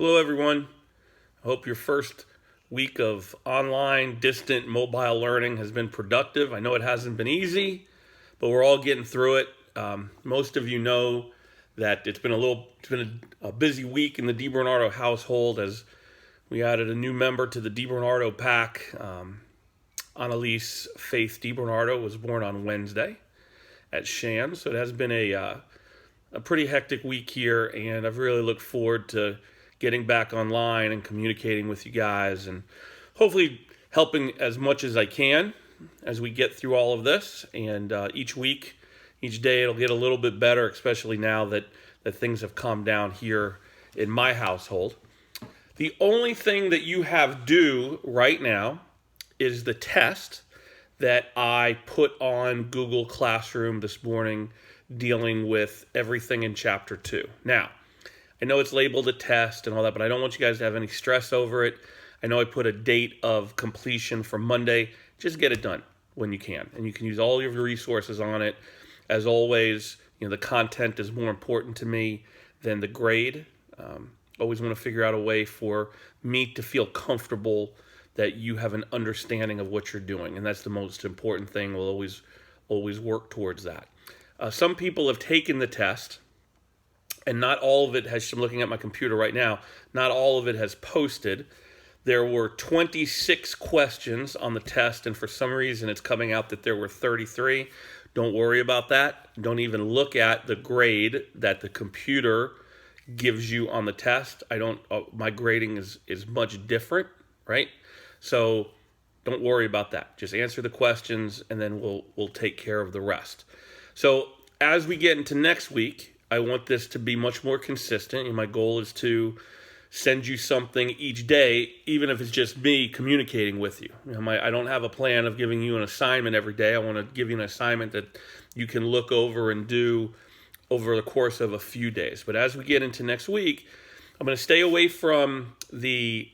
Hello, everyone. I hope your first week of online, distant, mobile learning has been productive. I know it hasn't been easy, but we're all getting through it. Most of you know that it's been a busy week in the DiBernardo household as we added a new member to the DiBernardo pack. Annalise Faith DiBernardo was born on Wednesday at Shands, so it has been a pretty hectic week here, and I've really looked forward to getting back online and communicating with you guys and hopefully helping as much as I can as we get through all of this. And each week, each day, it'll get a little bit better, especially now that things have calmed down here in my household. The only thing that you have due right now is the test that I put on Google Classroom this morning dealing with everything in Chapter 2. Now, I know it's labeled a test and all that, but I don't want you guys to have any stress over it. I know I put a date of completion for Monday. Just get it done when you can. And you can use all of your resources on it. As always, the content is more important to me than the grade. Always want to figure out a way for me to feel comfortable that you have an understanding of what you're doing. And that's the most important thing. We'll always work towards that. Some people have taken the test, and not all of it has, I'm looking at my computer right now, not all of it has posted. There were 26 questions on the test, and for some reason it's coming out that there were 33. Don't worry about that. Don't even look at the grade that the computer gives you on the test. My grading is much different, right? So don't worry about that. Just answer the questions, and then we'll take care of the rest. So as we get into next week, I want this to be much more consistent, and my goal is to send you something each day, even if it's just me communicating with you. I don't have a plan of giving you an assignment every day. I want to give you an assignment that you can look over and do over the course of a few days. But as we get into next week, I'm going to stay away from the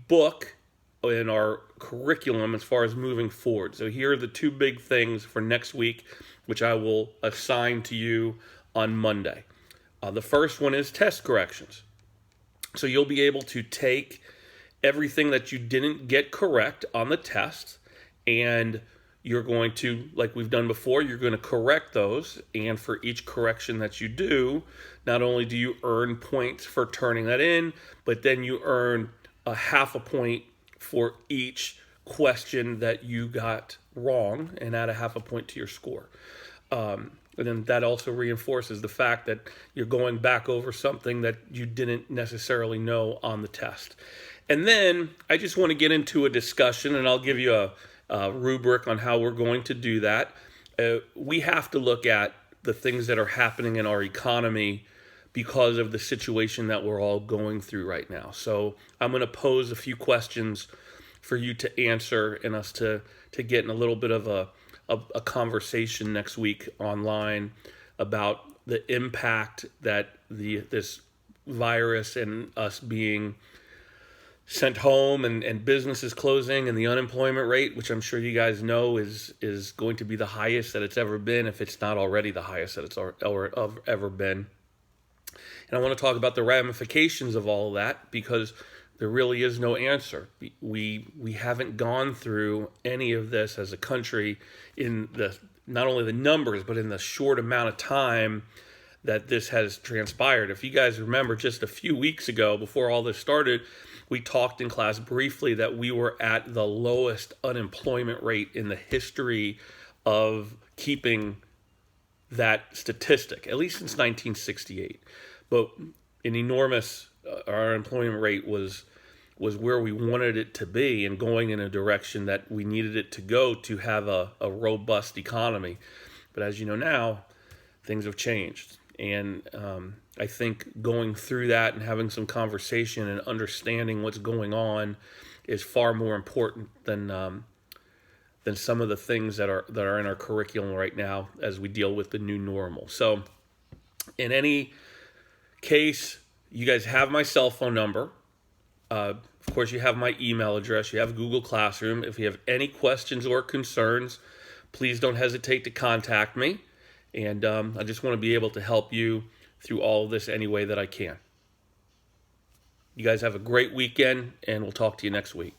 book in our curriculum as far as moving forward. So here are the two big things for next week, which I will assign to you on Monday. The first one is test corrections. So you'll be able to take everything that you didn't get correct on the test, and you're going to, like we've done before, you're going to correct those. And for each correction that you do, not only do you earn points for turning that in, but then you earn a half a point for each question that you got wrong, and add a half a point to your score. And then that also reinforces the fact that you're going back over something that you didn't necessarily know on the test. And then I just want to get into a discussion, and I'll give you a rubric on how we're going to do that. We have to look at the things that are happening in our economy because of the situation that we're all going through right now. So I'm going to pose a few questions for you to answer and us to get in a little bit of a conversation next week online about the impact that this virus and us being sent home and businesses closing and the unemployment rate, which I'm sure you guys know is going to be the highest that it's ever been, if it's not already the highest that it's ever been. And I want to talk about the ramifications of all of that, because there really is no answer. We haven't gone through any of this as a country in not only the numbers, but in the short amount of time that this has transpired. If you guys remember, just a few weeks ago, before all this started, we talked in class briefly that we were at the lowest unemployment rate in the history of keeping that statistic, at least since 1968. But an enormous, our unemployment rate was where we wanted it to be and going in a direction that we needed it to go to have a robust economy. But as you know now, things have changed. And I think going through that and having some conversation and understanding what's going on is far more important than some of the things that are in our curriculum right now as we deal with the new normal. So in any case, you guys have my cell phone number. Of course, you have my email address. You have Google Classroom. If you have any questions or concerns, please don't hesitate to contact me. And I just want to be able to help you through all of this any way that I can. You guys have a great weekend, and we'll talk to you next week.